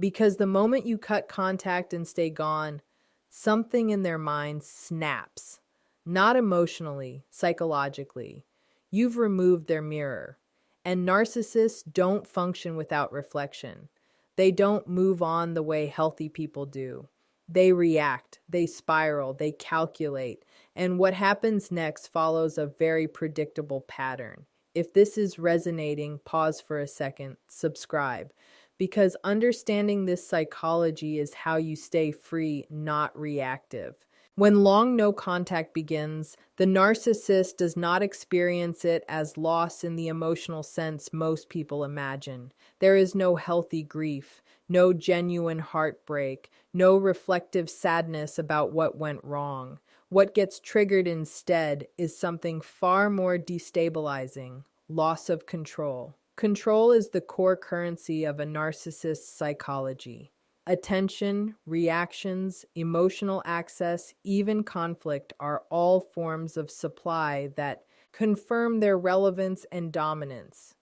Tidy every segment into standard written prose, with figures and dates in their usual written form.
Because the moment you cut contact and stay gone, something in their mind snaps. Not emotionally, psychologically. You've removed their mirror. And narcissists don't function without reflection. They don't move on the way healthy people do. They react, they spiral, they calculate, and what happens next follows a very predictable pattern. If this is resonating, pause for a second, subscribe, because understanding this psychology is how you stay free, not reactive. When long no contact begins, the narcissist does not experience it as loss in the emotional sense most people imagine. There is no healthy grief, no genuine heartbreak, no reflective sadness about what went wrong. What gets triggered instead is something far more destabilizing: loss of control. Control is the core currency of a narcissist's psychology. Attention, reactions, emotional access, even conflict are all forms of supply that confirm their relevance and dominance.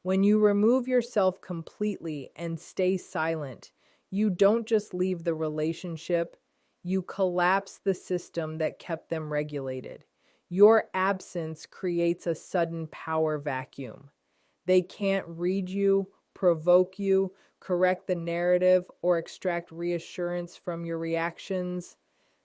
When you remove yourself completely and stay silent, you don't just leave the relationship, you collapse the system that kept them regulated. Your absence creates a sudden power vacuum. They can't read you, provoke you, correct the narrative, or extract reassurance from your reactions.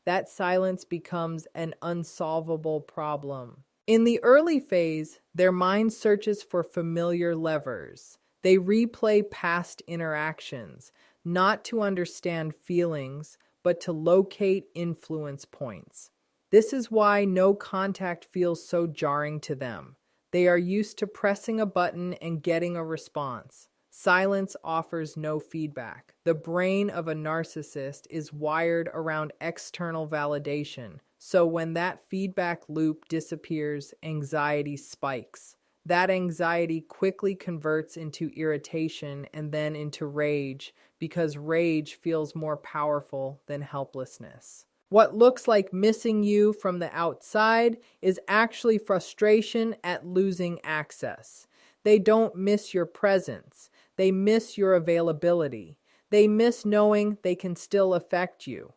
That silence becomes an unsolvable problem. In the early phase, their mind searches for familiar levers. They replay past interactions, not to understand feelings, but to locate influence points. This is why no contact feels so jarring to them. They are used to pressing a button and getting a response. Silence offers no feedback. The brain of a narcissist is wired around external validation, so when that feedback loop disappears, anxiety spikes. That anxiety quickly converts into irritation and then into rage, because rage feels more powerful than helplessness. What looks like missing you from the outside is actually frustration at losing access. They don't miss your presence. They miss your availability. They miss knowing they can still affect you.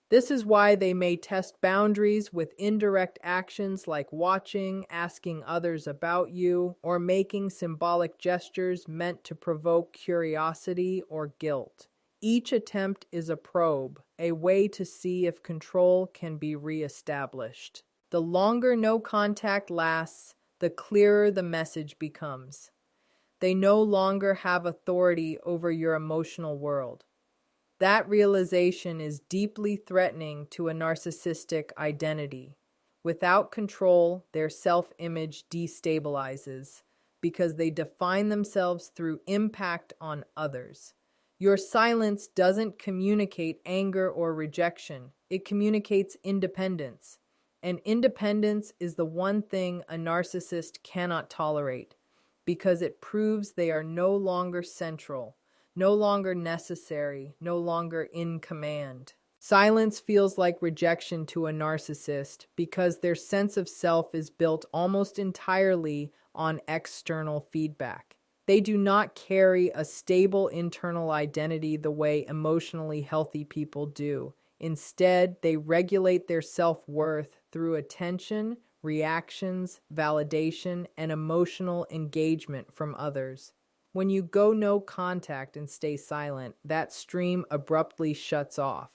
This is why they may test boundaries with indirect actions like watching, asking others about you, or making symbolic gestures meant to provoke curiosity or guilt. Each attempt is a probe, a way to see if control can be reestablished. The longer no contact lasts, the clearer the message becomes. They no longer have authority over your emotional world. That realization is deeply threatening to a narcissistic identity. Without control, their self-image destabilizes because they define themselves through impact on others. Your silence doesn't communicate anger or rejection. It communicates independence. And independence is the one thing a narcissist cannot tolerate, because it proves they are no longer central, no longer necessary, no longer in command. Silence feels like rejection to a narcissist because their sense of self is built almost entirely on external feedback. They do not carry a stable internal identity the way emotionally healthy people do. Instead, they regulate their self-worth through attention, reactions, validation, and emotional engagement from others. When you go no contact and stay silent, that stream abruptly shuts off.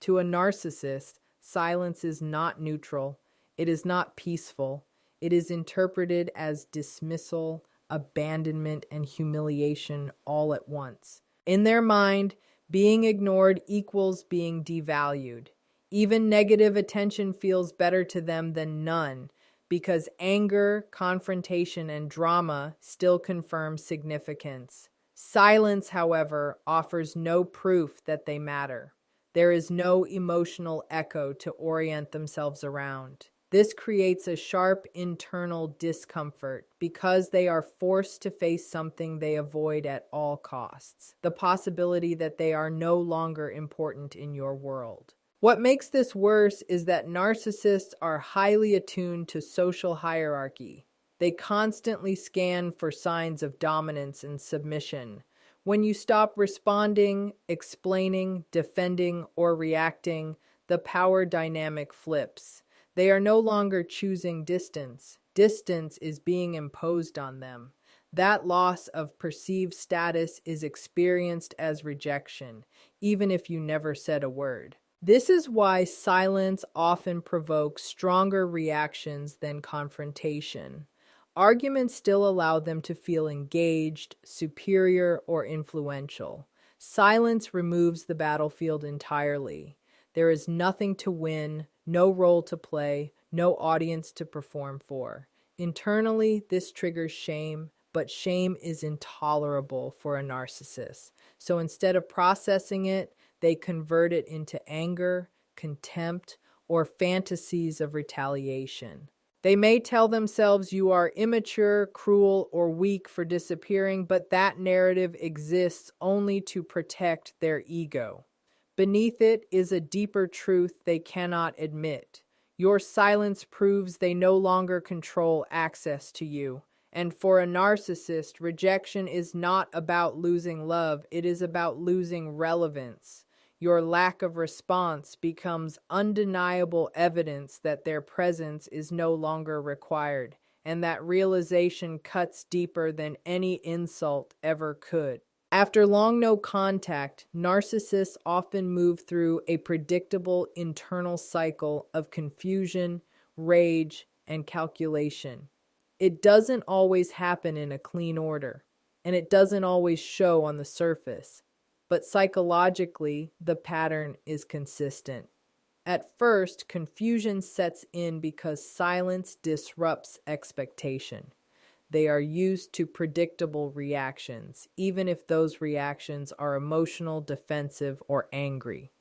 To a narcissist, silence is not neutral. It is not peaceful. It is interpreted as dismissal, abandonment, and humiliation all at once. In their mind, being ignored equals being devalued. Even negative attention feels better to them than none, because anger, confrontation, and drama still confirm significance. Silence, however, offers no proof that they matter. There is no emotional echo to orient themselves around. This creates a sharp internal discomfort because they are forced to face something they avoid at all costs: the possibility that they are no longer important in your world. What makes this worse is that narcissists are highly attuned to social hierarchy. They constantly scan for signs of dominance and submission, When you stop responding, explaining, defending, or reacting, the power dynamic flips. They are no longer choosing distance. Distance is being imposed on them. That loss of perceived status is experienced as rejection, even if you never said a word. This is why silence often provokes stronger reactions than confrontation. Arguments still allow them to feel engaged, superior, or influential. Silence removes the battlefield entirely. There is nothing to win, no role to play, no audience to perform for. Internally, this triggers shame, but shame is intolerable for a narcissist. So instead of processing it, they convert it into anger, contempt, or fantasies of retaliation. They may tell themselves you are immature, cruel, or weak for disappearing, but that narrative exists only to protect their ego. Beneath it is a deeper truth they cannot admit. Your silence proves they no longer control access to you. And for a narcissist, rejection is not about losing love, it is about losing relevance. Your lack of response becomes undeniable evidence that their presence is no longer required, and that realization cuts deeper than any insult ever could. After long no contact, narcissists often move through a predictable internal cycle of confusion, rage, and calculation. It doesn't always happen in a clean order, and it doesn't always show on the surface. But psychologically, the pattern is consistent. At first, confusion sets in because silence disrupts expectation. They are used to predictable reactions, even if those reactions are emotional, defensive, or angry.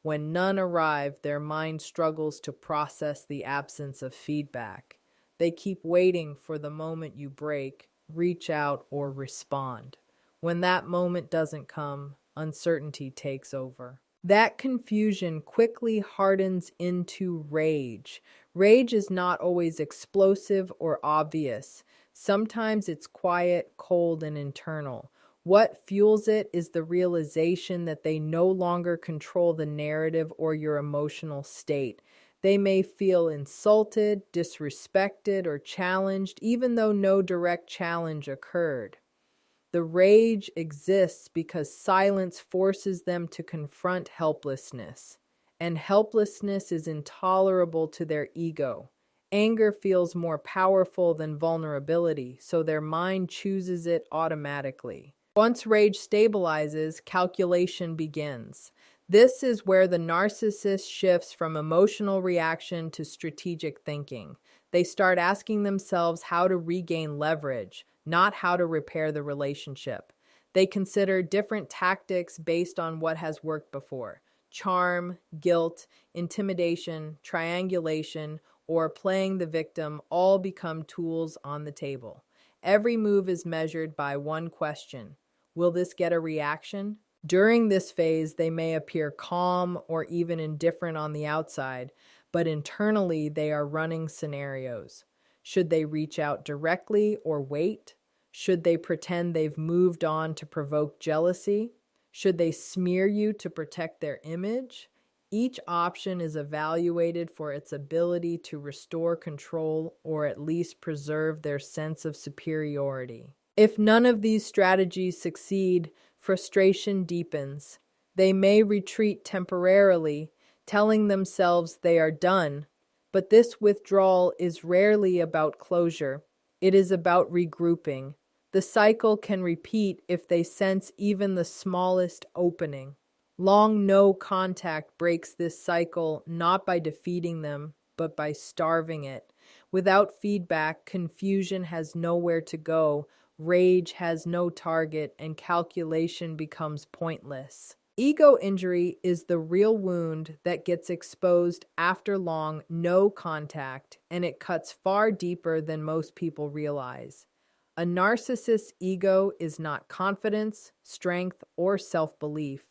When none arrive, their mind struggles to process the absence of feedback. They keep waiting for the moment you break, reach out, or respond. When that moment doesn't come, uncertainty takes over. That confusion quickly hardens into rage. Rage is not always explosive or obvious. Sometimes it's quiet, cold, and internal. What fuels it is the realization that they no longer control the narrative or your emotional state. They may feel insulted, disrespected, or challenged, even though no direct challenge occurred. The rage exists because silence forces them to confront helplessness, and helplessness is intolerable to their ego. Anger feels more powerful than vulnerability, so their mind chooses it automatically. Once rage stabilizes, calculation begins. This is where the narcissist shifts from emotional reaction to strategic thinking. They start asking themselves how to regain leverage, not how to repair the relationship. They consider different tactics based on what has worked before. Charm, guilt, intimidation, triangulation, or playing the victim all become tools on the table. Every move is measured by one question: will this get a reaction? During this phase, they may appear calm or even indifferent on the outside, but internally they are running scenarios. Should they reach out directly or wait? Should they pretend they've moved on to provoke jealousy? Should they smear you to protect their image? Each option is evaluated for its ability to restore control or at least preserve their sense of superiority. If none of these strategies succeed, frustration deepens. They may retreat temporarily, telling themselves they are done, but this withdrawal is rarely about closure. It is about regrouping. The cycle can repeat if they sense even the smallest opening. Long no contact breaks this cycle not by defeating them, but by starving it. Without feedback, confusion has nowhere to go, rage has no target, and calculation becomes pointless. Ego injury is the real wound that gets exposed after long no contact, and it cuts far deeper than most people realize. A narcissist's ego is not confidence, strength, or self-belief.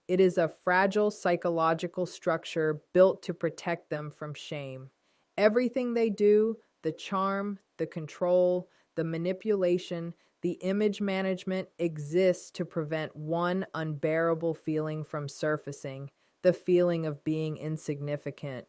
It is a fragile psychological structure built to protect them from shame. Everything they do, the charm, the control, the manipulation, The image management exists to prevent one unbearable feeling from surfacing, the feeling of being insignificant.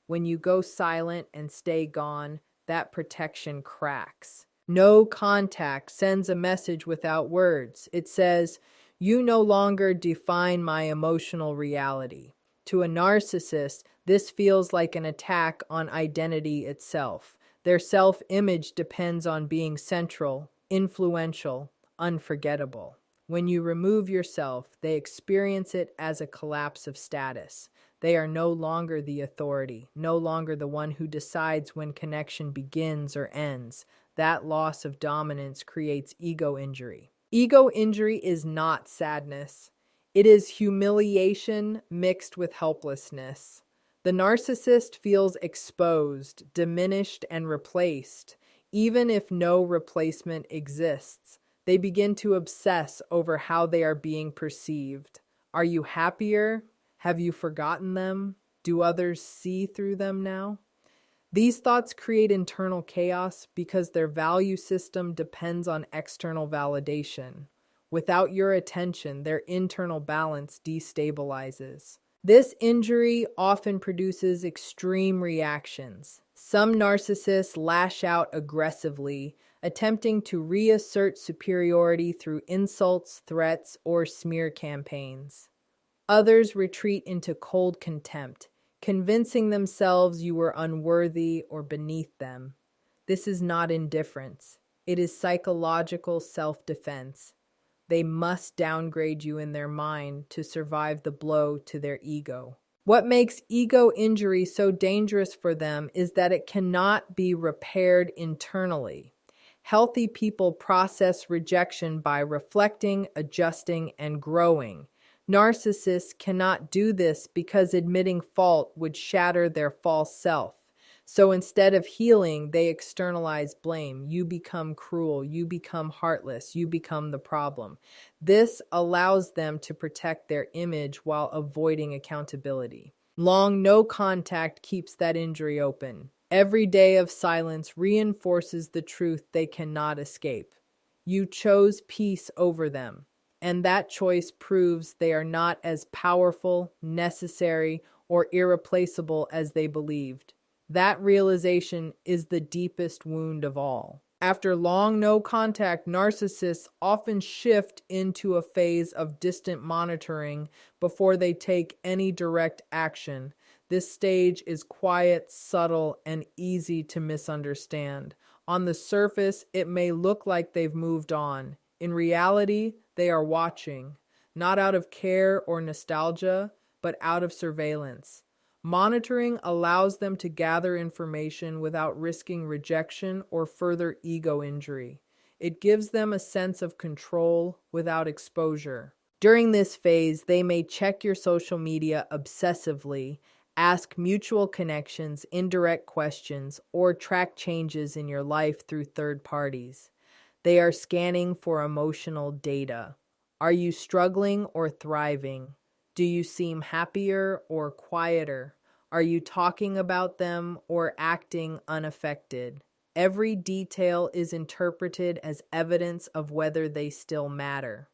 When you go silent and stay gone, that protection cracks. No contact sends a message without words. It says, "You no longer define my emotional reality." To a narcissist, this feels like an attack on identity itself. Their self-image depends on being central, influential, unforgettable. When you remove yourself, they experience it as a collapse of status. They are no longer the authority, no longer the one who decides when connection begins or ends. That loss of dominance creates ego injury. Ego injury is not sadness. It is humiliation mixed with helplessness. The narcissist feels exposed, diminished, and replaced. Even if no replacement exists, they begin to obsess over how they are being perceived. Are you happier? Have you forgotten them? Do others see through them now? These thoughts create internal chaos because their value system depends on external validation. Without your attention, their internal balance destabilizes. This injury often produces extreme reactions. Some narcissists lash out aggressively, attempting to reassert superiority through insults, threats, or smear campaigns. Others retreat into cold contempt, convincing themselves you were unworthy or beneath them. This is not indifference. It is psychological self-defense. They must downgrade you in their mind to survive the blow to their ego. What makes ego injury so dangerous for them is that it cannot be repaired internally. Healthy people process rejection by reflecting, adjusting, and growing. Narcissists cannot do this because admitting fault would shatter their false self. So instead of healing, they externalize blame. You become cruel, you become heartless, you become the problem. This allows them to protect their image while avoiding accountability. Long no contact keeps that injury open. Every day of silence reinforces the truth they cannot escape. You chose peace over them, and that choice proves they are not as powerful, necessary, or irreplaceable as they believed. That realization is the deepest wound of all. After long no contact, narcissists often shift into a phase of distant monitoring before they take any direct action. This stage is quiet, subtle, and easy to misunderstand. On the surface, it may look like they've moved on. In reality, they are watching, not out of care or nostalgia, but out of surveillance. Monitoring allows them to gather information without risking rejection or further ego injury. It gives them a sense of control without exposure. During this phase, they may check your social media obsessively, ask mutual connections, indirect questions, or track changes in your life through third parties. They are scanning for emotional data. Are you struggling or thriving? Do you seem happier or quieter? Are you talking about them or acting unaffected? Every detail is interpreted as evidence of whether they still matter.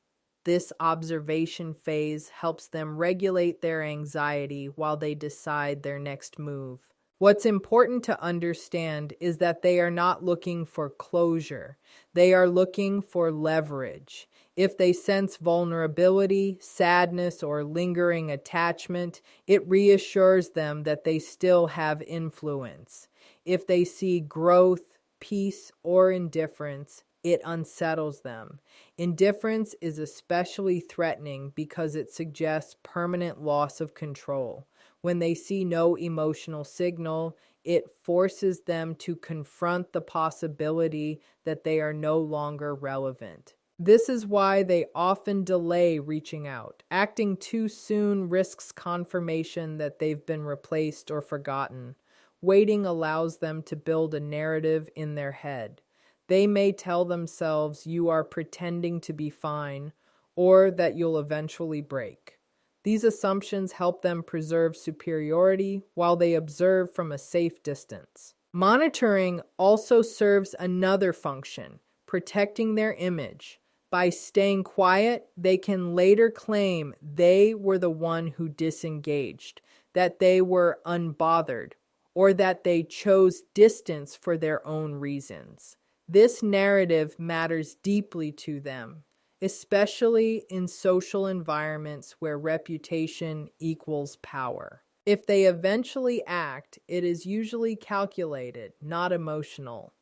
This observation phase helps them regulate their anxiety while they decide their next move. What's important to understand is that they are not looking for closure. They are looking for leverage. If they sense vulnerability, sadness, or lingering attachment, it reassures them that they still have influence. If they see growth, peace, or indifference, it unsettles them. Indifference is especially threatening because it suggests permanent loss of control. When they see no emotional signal, it forces them to confront the possibility that they are no longer relevant. This is why they often delay reaching out. Acting too soon risks confirmation that they've been replaced or forgotten. Waiting allows them to build a narrative in their head. They may tell themselves you are pretending to be fine, or that you'll eventually break. These assumptions help them preserve superiority while they observe from a safe distance. Monitoring also serves another function, protecting their image. By staying quiet, they can later claim they were the one who disengaged, that they were unbothered, or that they chose distance for their own reasons. This narrative matters deeply to them, especially in social environments where reputation equals power. If they eventually act, it is usually calculated, not emotional.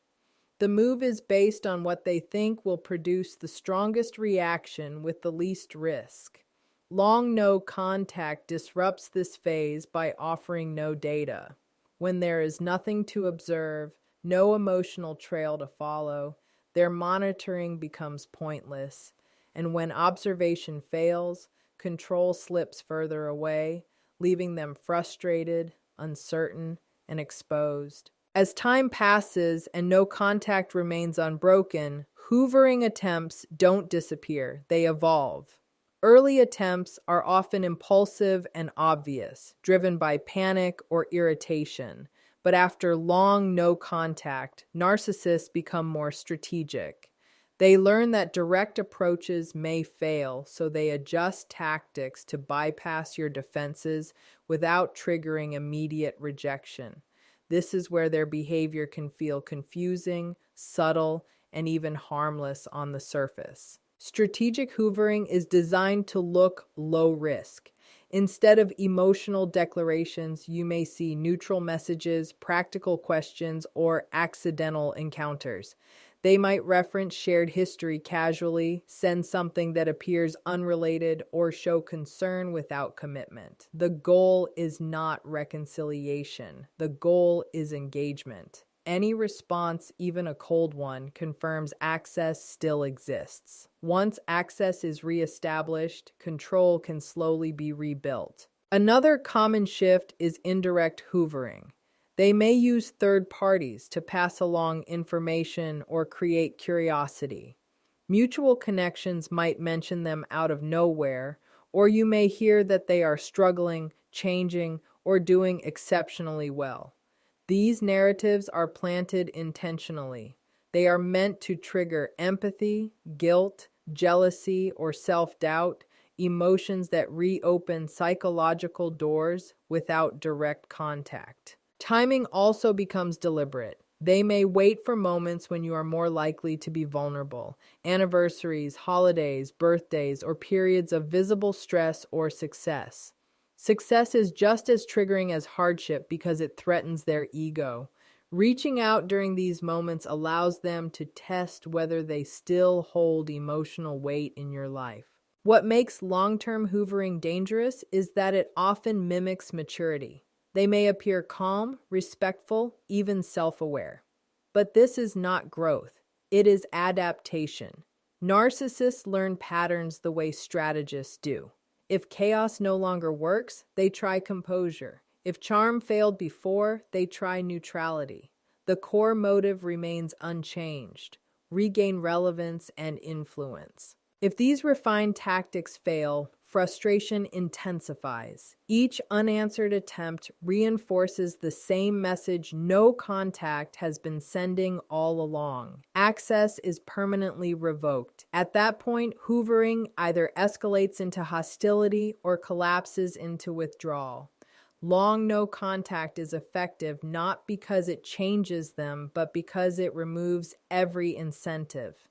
The move is based on what they think will produce the strongest reaction with the least risk. Long no contact disrupts this phase by offering no data. When there is nothing to observe, no emotional trail to follow, their monitoring becomes pointless. And when observation fails, control slips further away, leaving them frustrated, uncertain, and exposed. As time passes and no contact remains unbroken, hoovering attempts don't disappear, they evolve. Early attempts are often impulsive and obvious, driven by panic or irritation. But after long no contact, narcissists become more strategic. They learn that direct approaches may fail, so they adjust tactics to bypass your defenses without triggering immediate rejection. This is where their behavior can feel confusing, subtle, and even harmless on the surface. Strategic hoovering is designed to look low risk. Instead of emotional declarations, you may see neutral messages, practical questions, or accidental encounters. They might reference shared history casually, send something that appears unrelated, or show concern without commitment. The goal is not reconciliation. The goal is engagement. Any response, even a cold one, confirms access still exists. Once access is reestablished, control can slowly be rebuilt. Another common shift is indirect hoovering. They may use third parties to pass along information or create curiosity. Mutual connections might mention them out of nowhere, or you may hear that they are struggling, changing, or doing exceptionally well. These narratives are planted intentionally. They are meant to trigger empathy, guilt, jealousy, or self-doubt, emotions that reopen psychological doors without direct contact. Timing also becomes deliberate. They may wait for moments when you are more likely to be vulnerable, anniversaries, holidays, birthdays, or periods of visible stress or success. Success is just as triggering as hardship because it threatens their ego. Reaching out during these moments allows them to test whether they still hold emotional weight in your life. What makes long-term hoovering dangerous is that it often mimics maturity. They may appear calm, respectful, even self-aware. But this is not growth. It is adaptation. Narcissists learn patterns the way strategists do. If chaos no longer works, they try composure. If charm failed before, they try neutrality. The core motive remains unchanged: regain relevance and influence. If these refined tactics fail, frustration intensifies. Each unanswered attempt reinforces the same message no contact has been sending all along. Access is permanently revoked. At that point, hoovering either escalates into hostility or collapses into withdrawal. Long no contact is effective not because it changes them, but because it removes every incentive.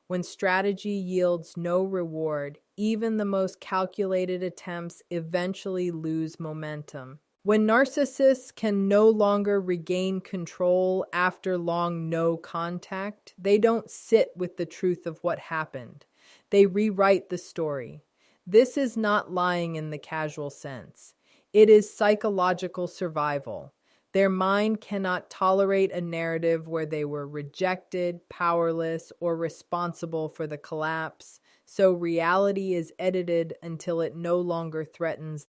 When strategy yields no reward, even the most calculated attempts eventually lose momentum. When narcissists can no longer regain control after long no contact, they don't sit with the truth of what happened. They rewrite the story. This is not lying in the casual sense. It is psychological survival. Their mind cannot tolerate a narrative where they were rejected, powerless, or responsible for the collapse, so reality is edited until it no longer threatens